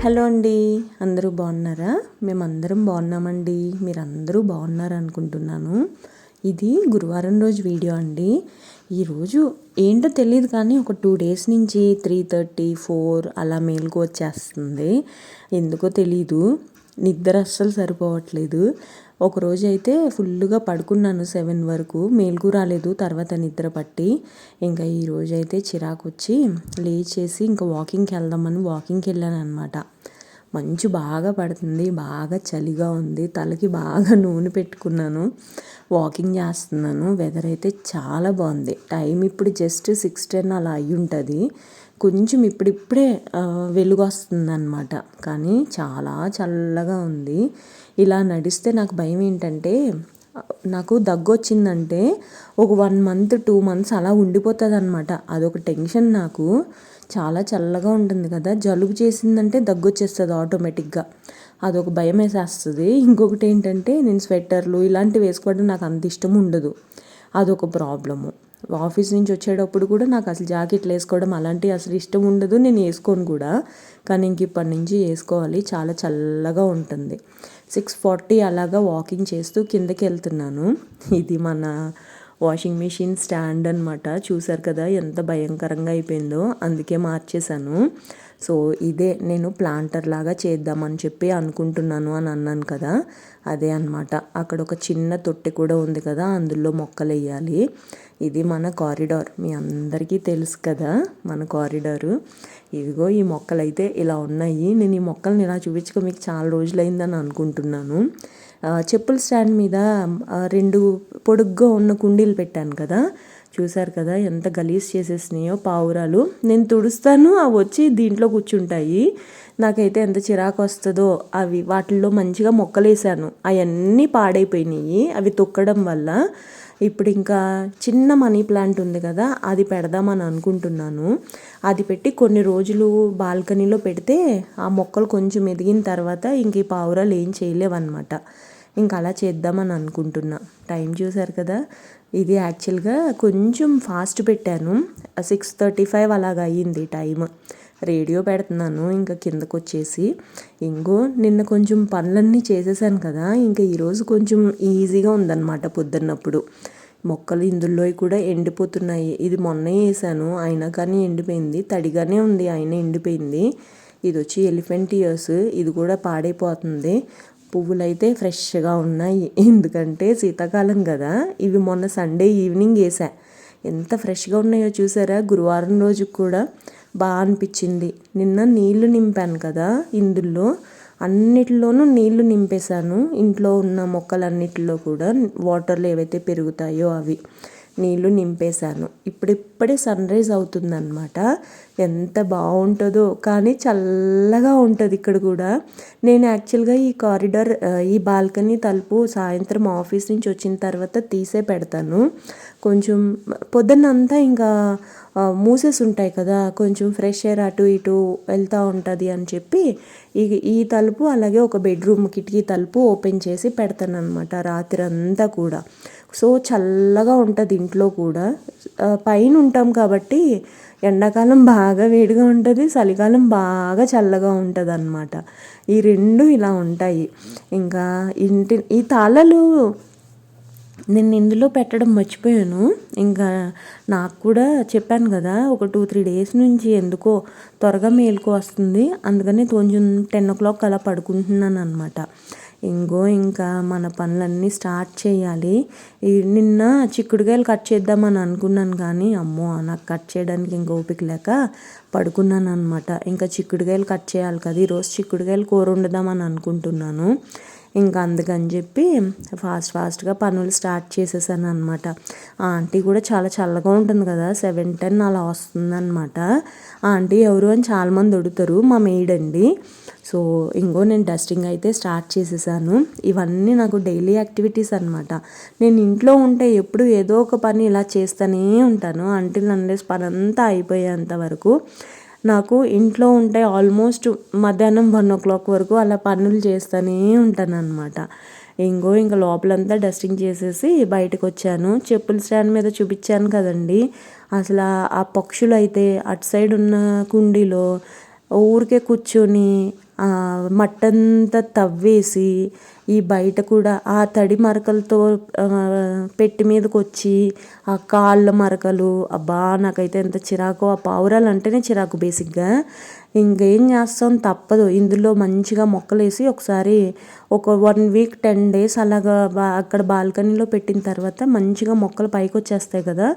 Hello అండి, అందరూ బాగున్నారా? మేమందరం బాగున్నామండి. మీరందరూ బాగున్నారు అనుకుంటున్నాను. ఇది గురువారం రోజు వీడియో అండి. ఈరోజు ఏంటో తెలియదు కానీ ఒక 2 days నుంచి 3:30, 4 అలా మేలుకు వచ్చేస్తుంది. ఎందుకో తెలీదు, నిద్ర అస్సలు సరిపోవట్లేదు. ఒకరోజు అయితే ఫుల్గా పడుకున్నాను 7 వరకు, మేలుకు రాలేదు. తర్వాత నిద్ర పట్టి ఇంకా ఈరోజు అయితే చిరాకు వచ్చి లేచేసి ఇంకా వాకింగ్కి వెళ్దామని వాకింగ్కి వెళ్ళాను అనమాట. మంచు బాగా పడుతుంది, బాగా చలిగా ఉంది, తలకి బాగా నూనె పెట్టుకున్నాను, వాకింగ్ చేస్తున్నాను. వెదర్ అయితే చాలా బాగుంది. టైం ఇప్పుడు జస్ట్ 6:10 అలా అయ్యి ఉంటుంది. కొంచెం ఇప్పుడిప్పుడే వెలుగు వస్తుంది అనమాట, కానీ చాలా చల్లగా ఉంది. ఇలా నడిస్తే నాకు భయం ఏంటంటే, నాకు దగ్గు వచ్చిందంటే ఒక 1 month 2 months అలా ఉండిపోతుంది అనమాట. అదొక టెన్షన్ నాకు. చాలా చల్లగా ఉంటుంది కదా, జలుబు చేసిందంటే దగ్గు వచ్చేస్తుంది ఆటోమేటిక్గా. అదొక భయం వేసేస్తుంది. ఇంకొకటి ఏంటంటే, నేను స్వెటర్లు ఇలాంటివి వేసుకోవడం నాకు అంత ఇష్టం ఉండదు. అదొక ప్రాబ్లము. ఆఫీస్ నుంచి వచ్చేటప్పుడు కూడా నాకు అసలు జాకెట్లు వేసుకోవడం అలాంటివి అసలు ఇష్టం ఉండదు, నేను వేసుకోను కూడా. కానీ ఇంక ఇప్పటి నుంచి వేసుకోవాలి, చాలా చల్లగా ఉంటుంది. 6:40 అలాగా వాకింగ్ చేస్తూ కిందకి వెళ్తున్నాను. ఇది మన వాషింగ్ మిషన్ స్టాండ్ అనమాట. చూసారు కదా ఎంత భయంకరంగా అయిపోయిందో, అందుకే మార్చేశాను. సో ఇదే నేను ప్లాంటర్ లాగా చేద్దామని చెప్పి అనుకుంటున్నాను అని అన్నాను కదా, అదే అనమాట. అక్కడ ఒక చిన్న తొట్టె కూడా ఉంది కదా, అందులో మొక్కలు వేయాలి. ఇది మన కారిడార్, మీ అందరికీ తెలుసు కదా మన కారిడారు. ఇదిగో ఈ మొక్కలు అయితే ఇలా ఉన్నాయి. నేను ఈ మొక్కల్ని ఇలా చూపించుకో మీకు చాలా రోజులైందని అనుకుంటున్నాను. చెప్పుల స్టాండ్ మీద 2 పొడుగ్గా ఉన్న కుండీలు పెట్టాను కదా, చూసారు కదా ఎంత గలీజ్ చేసేసినాయో పావురాలు. నేను తుడుస్తాను, అవి వచ్చి దీంట్లో కూర్చుంటాయి. నాకైతే ఎంత చిరాకు వస్తుందో. అవి వాటిల్లో మంచిగా మొక్కలు వేసాను, అవన్నీ పాడైపోయినాయి అవి తొక్కడం వల్ల. ఇప్పుడు ఇంకా చిన్న మనీ ప్లాంట్ ఉంది కదా, అది పెడదామని అనుకుంటున్నాను. అది పెట్టి కొన్ని రోజులు బాల్కనీలో పెడితే ఆ మొక్కలు కొంచెం ఎదిగిన తర్వాత ఇంక ఈ పావురాలు ఏం చేయలేవన్నమాట. ఇంకా అలా చేద్దామని అనుకుంటున్నా. టైం చూసారు కదా, ఇది యాక్చువల్గా కొంచెం ఫాస్ట్ పెట్టాను, 6:35 అలాగ అయ్యింది టైం. రేడియో పెడుతున్నాను ఇంకా కిందకు వచ్చేసి. ఇంకో నిన్న కొంచెం పనులన్నీ చేసేసాను కదా, ఇంకా ఈరోజు కొంచెం ఈజీగా ఉందన్నమాట. పొద్దున్నప్పుడు మొక్కలు ఇందులో కూడా ఎండిపోతున్నాయి. ఇది మొన్నే వేసాను అయినా కానీ ఎండిపోయింది, తడిగానే ఉంది అయినా ఎండిపోయింది. ఇది వచ్చి ఎలిఫెంట్ ఇయర్స్, ఇది కూడా పాడైపోతుంది. పువ్వులు అయితే ఫ్రెష్గా ఉన్నాయి, ఎందుకంటే శీతాకాలం కదా. ఇవి మొన్న సండే ఈవినింగ్ వేసా, ఎంత ఫ్రెష్గా ఉన్నాయో చూసారా. గురువారం రోజు కూడా బాగా అనిపించింది. నిన్న నీళ్లు నింపాను కదా, ఇందులో అన్నిటిలోనూ నీళ్లు నింపేశాను. ఇంట్లో ఉన్న మొక్కలన్నిటిలో కూడా వాటర్లు ఏవైతే పెరుగుతాయో అవి నీళ్లు నింపేశాను. ఇప్పుడిప్పుడే సన్ రైజ్ అవుతుందన్నమాట. ఎంత బాగుంటుందో, కానీ చల్లగా ఉంటుంది ఇక్కడ కూడా. నేను యాక్చువల్గా ఈ కారిడార్ ఈ బాల్కనీ తలుపు సాయంత్రం ఆఫీస్ నుంచి వచ్చిన తర్వాత తీసే పెడతాను. కొంచెం పొద్దున్నంతా ఇంకా మూసేసి ఉంటాయి కదా, కొంచెం ఫ్రెష్ ఎయిర్ అటు ఇటు వెళ్తూ ఉంటుంది అని చెప్పి ఈ తలుపు అలాగే ఒక బెడ్రూమ్ కిటికీ తలుపు ఓపెన్ చేసి పెడతాను అనమాట రాత్రి అంతా కూడా. సో చల్లగా ఉంటుంది ఇంట్లో కూడా. పైన ఉంటాం కాబట్టి ఎండాకాలం బాగా వేడిగా ఉంటుంది, చలికాలం బాగా చల్లగా ఉంటుంది అన్నమాట. ఈ రెండు ఇలా ఉంటాయి. ఇంకా ఈ తాళాలు నేను ఇందులో పెట్టడం మర్చిపోయాను. ఇంకా నాకు కూడా చెప్పాను కదా, ఒక 2-3 days నుంచి ఎందుకో త్వరగా మేలుకు వస్తుంది, అందుకని కొంచెం 10 o'clock అలా పడుకుంటున్నాను అనమాట. ఇంకా మన పనులన్నీ స్టార్ట్ చేయాలి. నిన్న చిక్కుడుకాయలు కట్ చేద్దామని అనుకున్నాను కానీ అమ్మో నాకు కట్ చేయడానికి ఇంకా ఓపిక లేక పడుకున్నాను అనమాట. ఇంకా చిక్కుడుకాయలు కట్ చేయాలి కదా, ఈరోజు చిక్కుడుకాయలు కూర వండుదామని అనుకుంటున్నాను. ఇంకా అందుకని చెప్పి ఫాస్ట్గా పనులు స్టార్ట్ చేసేసాను అనమాట. ఆంటీ కూడా చాలా చల్లగా ఉంటుంది కదా, 7-10 అలా వస్తుందన్నమాట. ఆంటీ ఎవరు అని చాలామంది అడుగుతారు, మా మెయిడ్ అండి. సో నేను డస్టింగ్ అయితే స్టార్ట్ చేసేసాను. ఇవన్నీ నాకు డైలీ యాక్టివిటీస్ అనమాట. నేను ఇంట్లో ఉంటే ఎప్పుడు ఏదో ఒక పని ఇలా చేస్తూనే ఉంటాను, అంటిల్ అన్లెస్ పని అంతా అయిపోయేంత వరకు. నాకు ఇంట్లో ఉంటే ఆల్మోస్ట్ మధ్యాహ్నం 1 o'clock వరకు అలా పనులు చేస్తూనే ఉంటాను అనమాట. ఇంకా లోపలంతా డస్టింగ్ చేసేసి బయటకు వచ్చాను. చెప్పుల స్టాండ్ మీద చూపించాను కదండి, అసలు ఆ పక్షులు అయితే అటు సైడ్ ఉన్న కుండీలో ఊరికే కూర్చొని మట్టంతా తవ్వేసి ఈ బయట కూడా ఆ తడి మరకలతో పెట్టి మీదకి వచ్చి ఆ కాళ్ళ మరకలు, అబ్బా నాకైతే ఎంత చిరాకు. ఆ పావురాలు అంటేనే చిరాకు బేసిక్గా. ఇంకేం చేస్తాం, తప్పదు. ఇందులో మంచిగా మొక్కలేసి ఒకసారి ఒక 1 వీక్ 10 డేస్ అలాగా అక్కడ బాల్కనీలో పెట్టిన తర్వాత మంచిగా మొక్కలు పైకి వచ్చేస్తాయి కదా,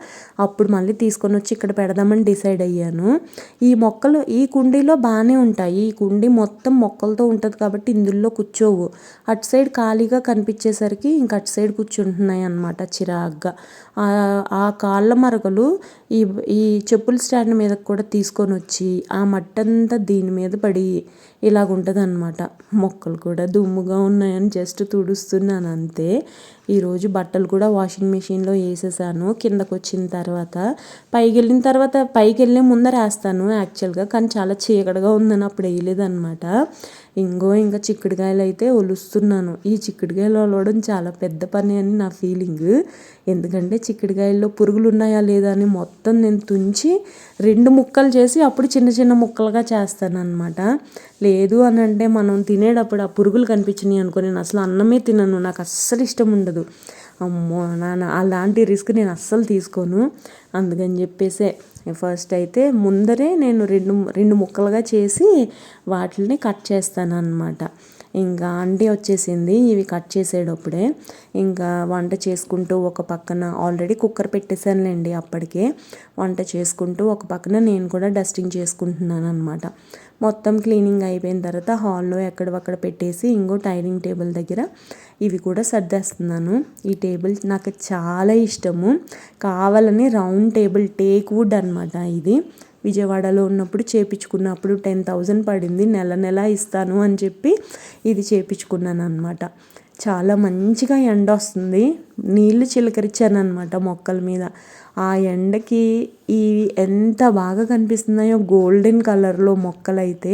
అప్పుడు మళ్ళీ తీసుకొని వచ్చి ఇక్కడ పెడదామని డిసైడ్ అయ్యాను. ఈ మొక్కలు ఈ కుండీలో బాగానే ఉంటాయి. ఈ కుండీ మొత్తం మొక్కలతో ఉంటుంది కాబట్టి ఇందులో కూర్చోవు. అటు సైడ్ ఖాళీగా కనిపించేసరికి ఇంక అటు సైడ్ కూర్చుంటున్నాయి అన్నమాట చిరాగ్గా. ఆ కాళ్ళ మరకలు ఈ ఈ చెప్పుల స్టాండ్ మీద కూడా తీసుకొని వచ్చి ఆ మట్టంతా దీని మీద పడి ఇలాగుంటుంది అన్నమాట. మొక్కలు కూడా దుమ్ముగా ఉన్నాయని జస్ట్ తుడుస్తున్నాను అంతే. ఈరోజు బట్టలు కూడా వాషింగ్ మిషన్లో వేసేసాను. కిందకు వచ్చిన తర్వాత పైకి వెళ్ళే ముందర వేస్తాను యాక్చువల్గా, కానీ చాలా చీకటిగా ఉందని అప్పుడు వేయలేదన్నమాట. ఇంకా చిక్కుడుకాయలు అయితే ఒలుస్తున్నాను. ఈ చిక్కుడుకాయలు ఒలవడం చాలా పెద్ద పని అని నా ఫీలింగ్. ఎందుకంటే చిక్కుడుకాయల్లో పురుగులు ఉన్నాయా లేదా అని మొత్తం నేను తుంచి 2 ముక్కలు చేసి అప్పుడు చిన్న చిన్న ముక్కలుగా చేస్తాను అనమాట. లేదు అని అంటే మనం తినేటప్పుడు ఆ పురుగులు కనిపించినాయి అనుకో, నేను అసలు అన్నమే తినను. నాకు అస్సలు ఇష్టం ఉండదు. అమ్మో నాన్న, అలాంటి రిస్క్ నేను అస్సలు తీసుకోను. అందుకని చెప్పేసే ఫస్ట్ అయితే ముందరే నేను 2 ముక్కలుగా చేసి వాటిని కట్ చేస్తాను అన్నమాట. ఇంకా ఆంటీ వచ్చేసింది ఇవి కట్ చేసేటప్పుడే. ఇంకా వంట చేసుకుంటూ ఒక పక్కన ఆల్రెడీ కుక్కర్ పెట్టేశానులేండి అప్పటికే. వంట చేసుకుంటూ ఒక పక్కన నేను కూడా డస్టింగ్ చేసుకుంటున్నాను అనమాట. మొత్తం క్లీనింగ్ అయిపోయిన తర్వాత హాల్లో ఎక్కడవక్కడ పెట్టేసి ఇంకో డైనింగ్ టేబుల్ దగ్గర ఇవి కూడా సర్దేస్తున్నాను. ఈ టేబుల్ నాకు చాలా ఇష్టము. కావాలని రౌండ్ టేబుల్ టేక్ వుడ్ అనమాట ఇది. విజయవాడలో ఉన్నప్పుడు చేపించుకున్నప్పుడు 10,000 పడింది. నెల ఇస్తాను అని చెప్పి ఇది చేపించుకున్నాను అనమాట. చాలా మంచిగా ఎండ వస్తుంది. నీళ్లు చిలకరించాను అనమాట మొక్కల మీద. ఆ ఎండకి ఈ ఎంత బాగా కనిపిస్తున్నాయో గోల్డెన్ కలర్లో మొక్కలైతే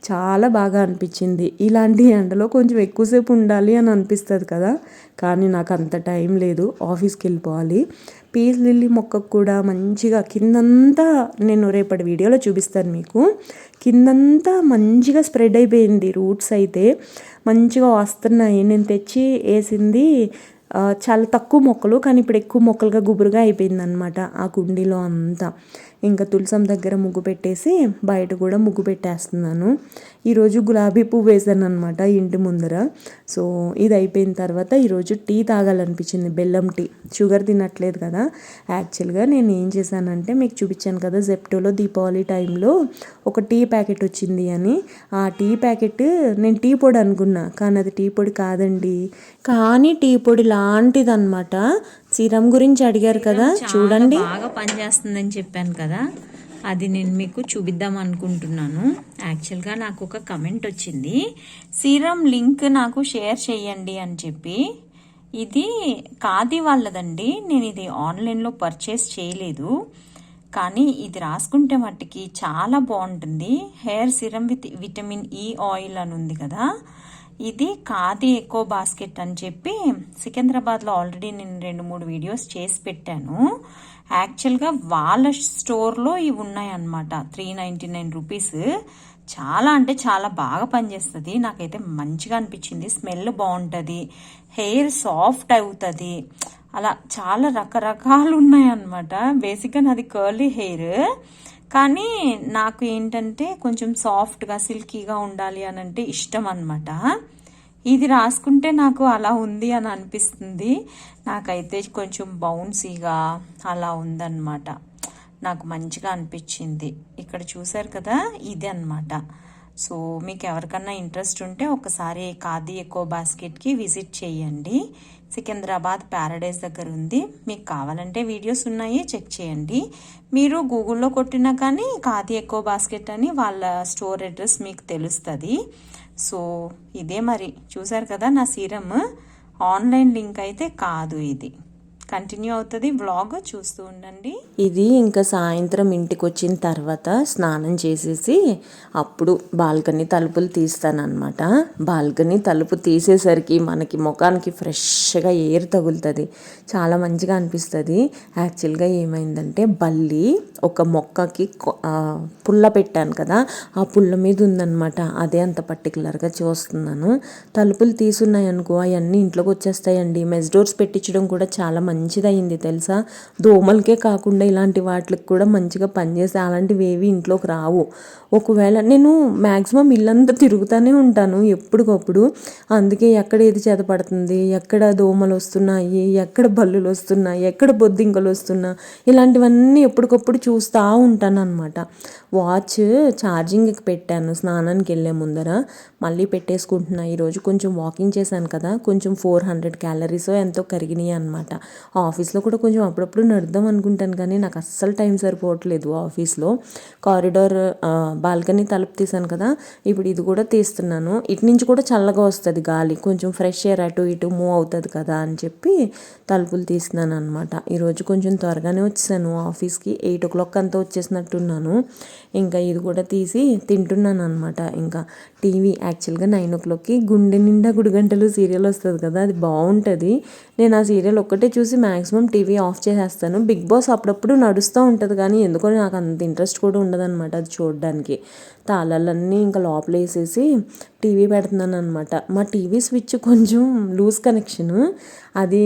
చాలా బాగా అనిపించింది. ఇలాంటి ఎండలో కొంచెం ఎక్కువసేపు ఉండాలి అని అనిపిస్తుంది కదా, కానీ నాకు అంత టైం లేదు, ఆఫీస్కి వెళ్ళిపోవాలి. పీస్ లిల్లీ మొక్కకు కూడా మంచిగా కిందంతా, నేను రేపటి వీడియోలో చూపిస్తాను మీకు, కిందంతా మంచిగా స్ప్రెడ్ అయిపోయింది. రూట్స్ అయితే మంచిగా వస్తున్నాయి. నేను తెచ్చి వేసింది చాలా తక్కువ మొక్కలు, కానీ ఇప్పుడు ఎక్కువ మొక్కలుగా గుబురుగా అయిపోయింది అనమాట ఆ కుండీలో అంతా. ఇంకా తులసం దగ్గర ముగ్గు పెట్టేసి బయట కూడా ముగ్గు పెట్టేస్తున్నాను. ఈరోజు గులాబీ పువ్వు వేసాను అనమాట ఇంటి ముందర. సో ఇది అయిపోయిన తర్వాత ఈరోజు టీ తాగాలనిపించింది, బెల్లం టీ. షుగర్ తినట్లేదు కదా. యాక్చువల్గా నేను ఏం చేశానంటే మీకు చూపించాను కదా, జెప్టోలో దీపావళి టైంలో ఒక టీ ప్యాకెట్ వచ్చింది అని. ఆ టీ ప్యాకెట్ నేను టీ పొడి అనుకున్నా, కానీ అది టీ పొడి కాదండి. కానీ టీ పొడి లాంటిది అనమాట. సీరం గురించి అడిగారు కదా, చూడండి. బాగా పనిచేస్తుందని చెప్పాను కదా, అది నేను మీకు చూపిద్దాం అనుకుంటున్నాను. యాక్చువల్గా నాకు ఒక కమెంట్ వచ్చింది, సీరం లింక్ నాకు షేర్ చేయండి అని చెప్పి. ఇది ఖాదీ వాళ్ళదండి. నేను ఇది ఆన్లైన్లో పర్చేస్ చేయలేదు, కానీ ఇది రాసుకుంటే మట్టుకి చాలా బాగుంటుంది. Hair serum with vitamin E oil అని ఉంది కదా, ఇది ఖాదీ ఎకో బాస్కెట్ అని చెప్పి సికింద్రాబాద్లో ఆల్రెడీ నేను 2-3 వీడియోస్ చేసి పెట్టాను. యాక్చువల్గా వాళ్ళ స్టోర్లో ఇవి ఉన్నాయన్నమాట. 399 రూపీస్. చాలా అంటే చాలా బాగా పనిచేస్తుంది. నాకైతే మంచిగా అనిపించింది. స్మెల్ బాగుంటుంది, హెయిర్ సాఫ్ట్ అవుతుంది, అలా చాలా రకరకాలు ఉన్నాయన్నమాట. బేసిక్గా నాది కర్లీ హెయిర్, కానీ నాకు ఏంటంటే కొంచెం సాఫ్ట్గా సిల్కీగా ఉండాలి అని అంటే ఇష్టం అనమాట. ఇది రాసుకుంటే నాకు అలా ఉంది అని అనిపిస్తుంది. నాకైతే కొంచెం బౌన్సీగా అలా ఉందన్నమాట. నాకు మంచిగా అనిపించింది. ఇక్కడ చూసారు కదా, ఇదే అనమాట. సో మీకు ఎవరికన్నా ఇంట్రెస్ట్ ఉంటే ఒకసారి ఖాదీ ఎకో బాస్కెట్కి విజిట్ చేయండి. సికింద్రాబాద్ ప్యారడైజ్ దగ్గర ఉంది. మీకు కావాలంటే వీడియోస్ ఉన్నాయి, చెక్ చేయండి. మీరు గూగుల్లో కొట్టినా కానీ ఖాదీ ఎకో బాస్కెట్ అని వాళ్ళ స్టోర్ అడ్రస్ మీకు తెలుస్తుంది. సో ఇదే మరి, చూసారు కదా నా సీరం. ఆన్లైన్ లింక్ అయితే కాదు ఇది. కంటిన్యూ అవుతుంది వ్లాగ్, చూస్తూ ఉండండి. ఇది ఇంకా సాయంత్రం ఇంటికి వచ్చిన తర్వాత స్నానం చేసేసి అప్పుడు బాల్కనీ తలుపులు తీస్తానన్నమాట. బాల్కనీ తలుపు తీసేసరికి మనకి ముఖానికి ఫ్రెష్గా ఎయిర్ తగులుతుంది, చాలా మంచిగా అనిపిస్తుంది. యాక్చువల్గా ఏమైందంటే బల్లి ఒక మొక్కకి పుల్ల పెట్టాను కదా, ఆ పుల్ల మీద ఉందన్నమాట. అదే అంత పర్టికులర్గా చూస్తున్నాను. తలుపులు తీసున్నాయి అనుకో అవన్నీ ఇంట్లోకి వచ్చేస్తాయండి. మెస్ డోర్స్ పెట్టించడం కూడా చాలా మంచిదయింది తెలుసా. దోమలకే కాకుండా ఇలాంటి వాటికి కూడా మంచిగా పనిచేస్తే అలాంటివి ఏవి ఇంట్లోకి రావు. ఒకవేళ నేను మ్యాక్సిమం ఇల్లంతా తిరుగుతూనే ఉంటాను ఎప్పటికప్పుడు. అందుకే ఎక్కడ ఏది చేత పడుతుంది, ఎక్కడ దోమలు వస్తున్నాయి, ఎక్కడ బల్లులు వస్తున్నాయి, ఎక్కడ బొద్దింకలు వస్తున్నా, ఇలాంటివన్నీ ఎప్పటికప్పుడు చూస్తూ ఉంటాను అనమాట. వాచ్ ఛార్జింగ్కి పెట్టాను స్నానానికి వెళ్ళే ముందర, మళ్ళీ పెట్టేసుకుంటున్నా. ఈరోజు కొంచెం వాకింగ్ చేశాను కదా, కొంచెం 400 క్యాలరీస్ ఎంతో కరిగినాయి అనమాట. ఆఫీస్లో కూడా కొంచెం అప్పుడప్పుడు నడుద్దాం అనుకుంటాను కానీ నాకు అస్సలు టైం సరిపోవట్లేదు ఆఫీస్లో. కారిడార్ బాల్కనీ తలుపు తీసాను కదా, ఇప్పుడు ఇది కూడా తీస్తున్నాను. ఇటు నుంచి కూడా చల్లగా వస్తుంది గాలి, కొంచెం ఫ్రెష్ ఎయిర్ అటు ఇటు మూవ్ అవుతుంది కదా అని చెప్పి తలుపులు తీస్తున్నాను అనమాట. ఈరోజు కొంచెం త్వరగానే వచ్చేసాను ఆఫీస్కి, 8 o'clock అంతా వచ్చేసినట్టున్నాను. ఇంకా ఇది కూడా తీసి తింటున్నాను అనమాట. ఇంకా టీవీ యాక్చువల్గా 9 o'clockకి గుండె నిండా గుడిగంటలు సీరియల్ వస్తుంది కదా, అది బాగుంటుంది. నేను ఆ సీరియల్ ఒక్కటే చూసి మ్యాక్సిమం టీవీ ఆఫ్ చేసేస్తాను. బిగ్ బాస్ అప్పుడప్పుడు నడుస్తూ ఉంటుంది కానీ ఎందుకో నాకు అంత ఇంట్రెస్ట్ కూడా ఉండదన్నమాట అది చూడడానికి. తాళాలన్నీ ఇంకా లోపల వేసేసి టీవీ పెడుతున్నాను అనమాట. మా టీవీ స్విచ్ కొంచెం లూజ్ కనెక్షను, అది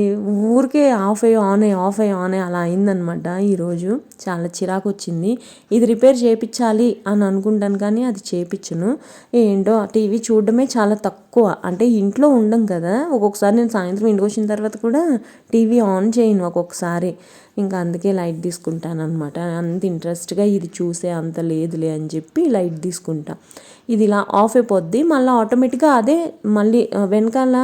ఊరికే ఆఫ్ అయ్యి అలా అయిందనమాట. ఈరోజు చాలా చిరాకు వచ్చింది. ఇది రిపేర్ చేయించాలి అని అనుకుంటాను కానీ అది చేయించను. ఏంటో టీవీ చూడడమే చాలా తక్కువ, అంటే ఇంట్లో ఉండం కదా. ఒక్కొక్కసారి నేను సాయంత్రం ఇంటికి వచ్చిన తర్వాత కూడా టీవీ ఆన్ చేయను ఒక్కొక్కసారి. ఇంకా అందుకే లైట్ తీసుకుంటాను అనమాట. అంత ఇంట్రెస్ట్గా ఇది చూసే అంత లేదులే అని చెప్పి లైట్ తీసుకుంటా. ఇది ఇలా ఆఫ్ అయిపోద్ది, మళ్ళీ ఆటోమేటిక్గా అదే మళ్ళీ వెనకాల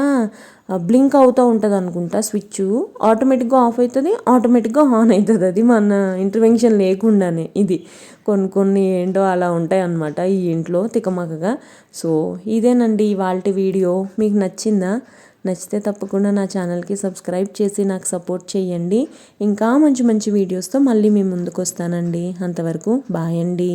బ్లింక్ అవుతూ ఉంటుంది అనుకుంటా స్విచ్, ఆటోమేటిక్గా ఆఫ్ అవుతుంది, ఆటోమేటిక్గా ఆన్ అవుతుంది. అది మన ఇంటర్వెన్షన్ లేకుండానే. ఇది కొన్ని ఏంటో అలా ఉంటాయి అన్నమాట ఈ ఇంట్లో తికమకగా. సో ఇదేనండి ఇవాల్టి వీడియో. మీకు నచ్చిందా? నచ్చితే తప్పకుండా నా ఛానల్కి సబ్స్క్రైబ్ చేసి నాకు సపోర్ట్ చేయండి. ఇంకా మంచి మంచి వీడియోస్తో మళ్ళీ మీ ముందుకు వస్తానండి. అంతవరకు బాయ్ అండి.